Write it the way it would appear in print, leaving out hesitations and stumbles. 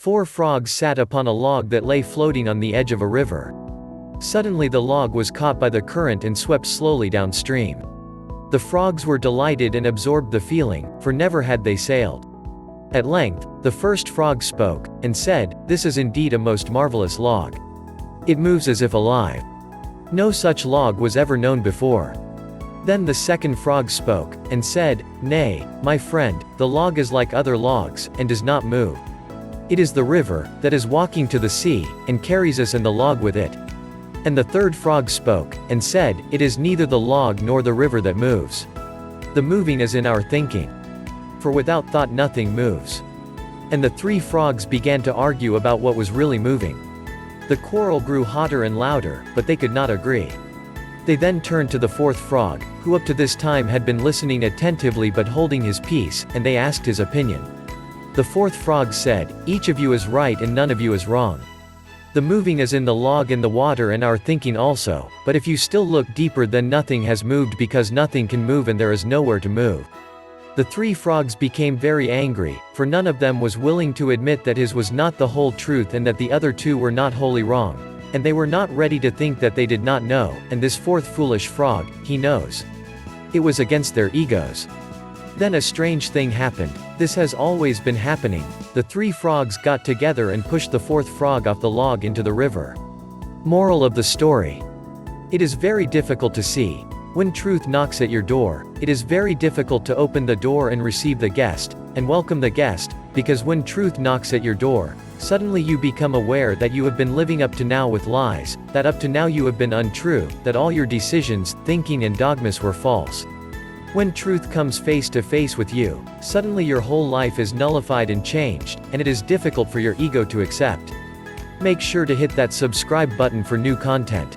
4 frogs sat upon a log that lay floating on the edge of a river. Suddenly the log was caught by the current and swept slowly downstream. The frogs were delighted and absorbed the feeling, for never had they sailed. At length, the first frog spoke, and said, "This is indeed a most marvelous log. It moves as if alive. No such log was ever known before." Then the second frog spoke, and said, "Nay, my friend, the log is like other logs, and does not move. It is the river, that is walking to the sea, and carries us and the log with it." And the third frog spoke, and said, "It is neither the log nor the river that moves. The moving is in our thinking. For without thought nothing moves." And the 3 frogs began to argue about what was really moving. The quarrel grew hotter and louder, but they could not agree. They then turned to the 4th frog, who up to this time had been listening attentively but holding his peace, and they asked his opinion. The 4th frog said, "Each of you is right and none of you is wrong. The moving is in the log and the water and our thinking also, but if you still look deeper then nothing has moved because nothing can move and there is nowhere to move." The 3 frogs became very angry, for none of them was willing to admit that his was not the whole truth and that the other 2 were not wholly wrong. And they were not ready to think that they did not know, and this 4th foolish frog, he knows. It was against their egos. Then a strange thing happened. This has always been happening. The 3 frogs got together and pushed the 4th frog off the log into the river. Moral of the story. It is very difficult to see. When truth knocks at your door, it is very difficult to open the door and receive the guest, and welcome the guest, because when truth knocks at your door, suddenly you become aware that you have been living up to now with lies, that up to now you have been untrue, that all your decisions, thinking and dogmas were false. When truth comes face to face with you, suddenly your whole life is nullified and changed, and it is difficult for your ego to accept. Make sure to hit that subscribe button for new content.